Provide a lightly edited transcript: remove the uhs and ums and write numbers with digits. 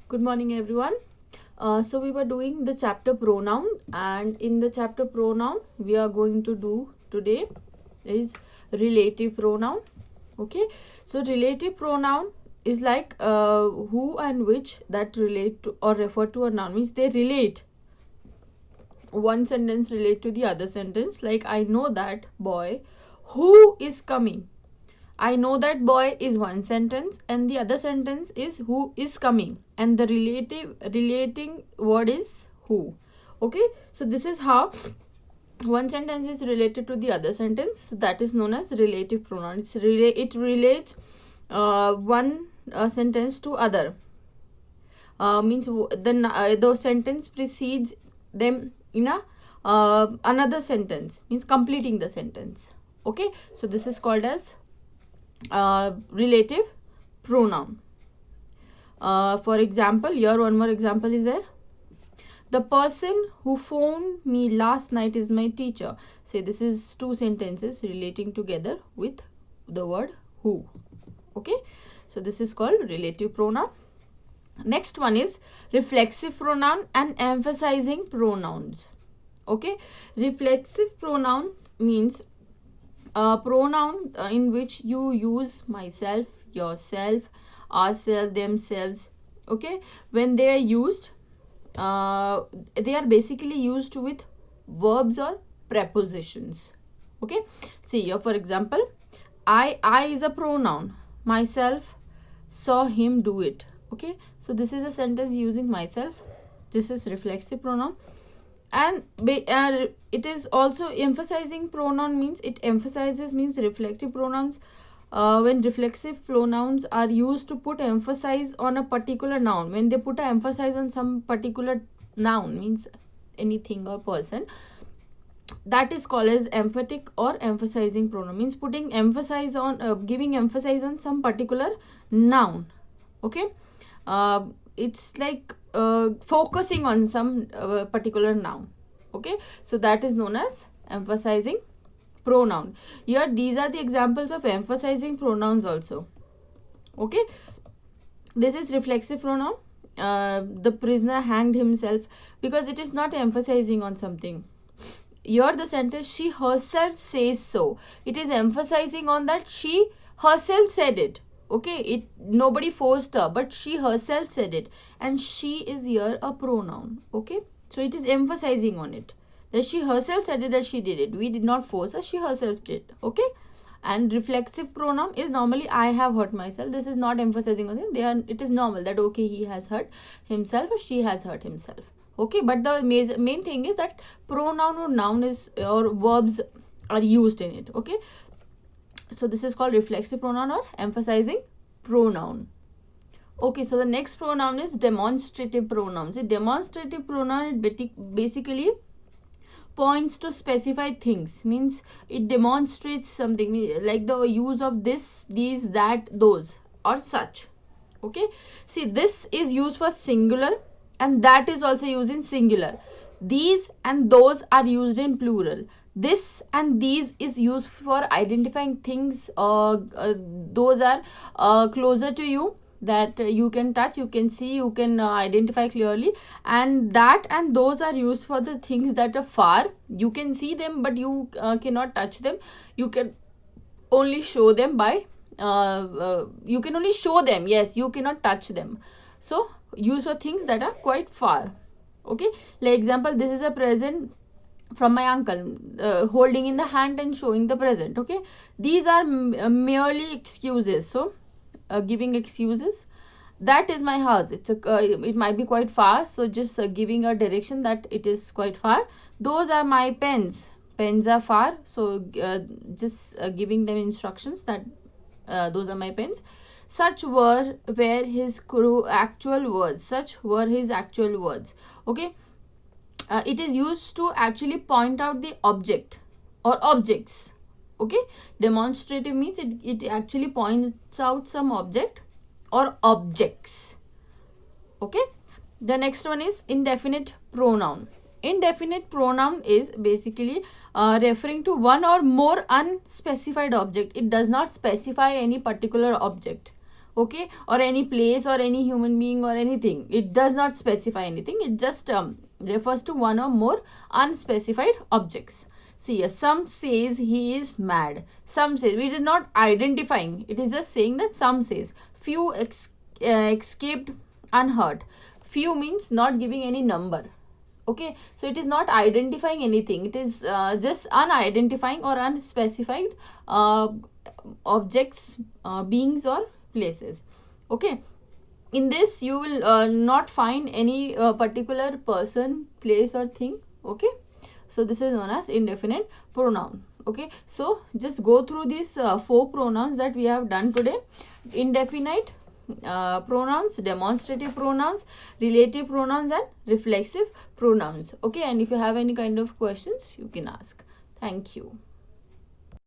Good morning, everyone. So we were doing the chapter pronoun, and in the chapter pronoun, we are going to do today is relative pronoun. Okay, so relative pronoun is like who and which that relate to or refer to a noun, means they relate. One sentence relate to the other sentence. Like, I know that boy who is coming. I know that boy is one sentence, and the other sentence is who is coming, and the relating word is who. Okay, so this is how one sentence is related to the other sentence. So that is known as relative pronoun. It relates one sentence to other. Means the sentence precedes them in a another sentence, means completing the sentence. Okay, so this is called as relative pronoun. For example, here one more example is there. The person who phoned me last night is my teacher. Say this is two sentences relating together with the word who. Okay, so this is called relative pronoun. Next one is reflexive pronoun and emphasizing pronouns. Okay, reflexive pronoun means a pronoun in which you use myself, yourself, ourselves, themselves. Okay, when they are used, they are basically used with verbs or prepositions. Okay, see here, for example, I is a pronoun. Myself saw him do it. Okay, so this is a sentence using myself. This is reflexive pronoun. And it is also emphasizing pronoun, means it emphasizes, means reflective pronouns. When reflexive pronouns are used to put emphasis on a particular noun, when they put an emphasis on some particular noun, means anything or person, that is called as emphatic or emphasizing pronoun, means putting emphasis on giving emphasis on some particular noun. Okay, it's like focusing on some particular noun. Okay, so that is known as emphasizing pronoun. Here these are the examples of emphasizing pronouns also. Okay, this is reflexive pronoun. The prisoner hanged himself, because it is not emphasizing on something. Here the sentence she herself says so, it is emphasizing on that she herself said it. Okay, it nobody forced her, but she herself said it, and she is here a pronoun. Okay, so it is emphasizing on it, that she herself said it, that she did it, we did not force her, she herself did. Okay, and reflexive pronoun is normally I have hurt myself. This is not emphasizing on it. It is normal that okay, he has hurt himself or she has hurt himself. Okay, but the main thing is that pronoun or noun is or verbs are used in it. Okay, so this is called reflexive pronoun or emphasizing pronoun. Okay, so the next pronoun is demonstrative pronoun. So demonstrative pronoun, it basically points to specified things, means it demonstrates something, like the use of this, these, that, those, or such. Okay, see, this is used for singular, and that is also used in singular. These and those are used in plural. This and these is used for identifying things. Those are closer to you, that you can touch, you can see, you can identify clearly. And that and those are used for the things that are far. You can see them, but you cannot touch them. You can only show them by you can only show them, yes, you cannot touch them. So use for things that are quite far. Okay, like example, this is a present from my uncle, holding in the hand and showing the present. Okay, these are merely excuses. So giving excuses. That is my house, it might be quite far, so just giving a direction that it is quite far. Those are my pens, pens are far, so just giving them instructions that those are my pens. Such were his actual words, such were his actual words. Okay, it is used to actually point out the object or objects. Okay, demonstrative means it actually points out some object or objects. Okay, the next one is indefinite pronoun. Indefinite pronoun is basically referring to one or more unspecified object. It does not specify any particular object. okay, or any place or any human being or anything. It does not specify anything. It just refers to one or more unspecified objects. See, some says he is mad. Some says, it is not identifying. It is just saying that some says. Few escaped unhurt. Few means not giving any number. Okay, so it is not identifying anything. It is just unidentifying or unspecified objects, beings or places. Okay, in this you will not find any particular person, place or thing. Okay, so this is known as indefinite pronoun. Okay, so just go through these 4 pronouns that we have done today. Indefinite pronouns, demonstrative pronouns, relative pronouns and reflexive pronouns. Okay, and if you have any kind of questions, you can ask. Thank you.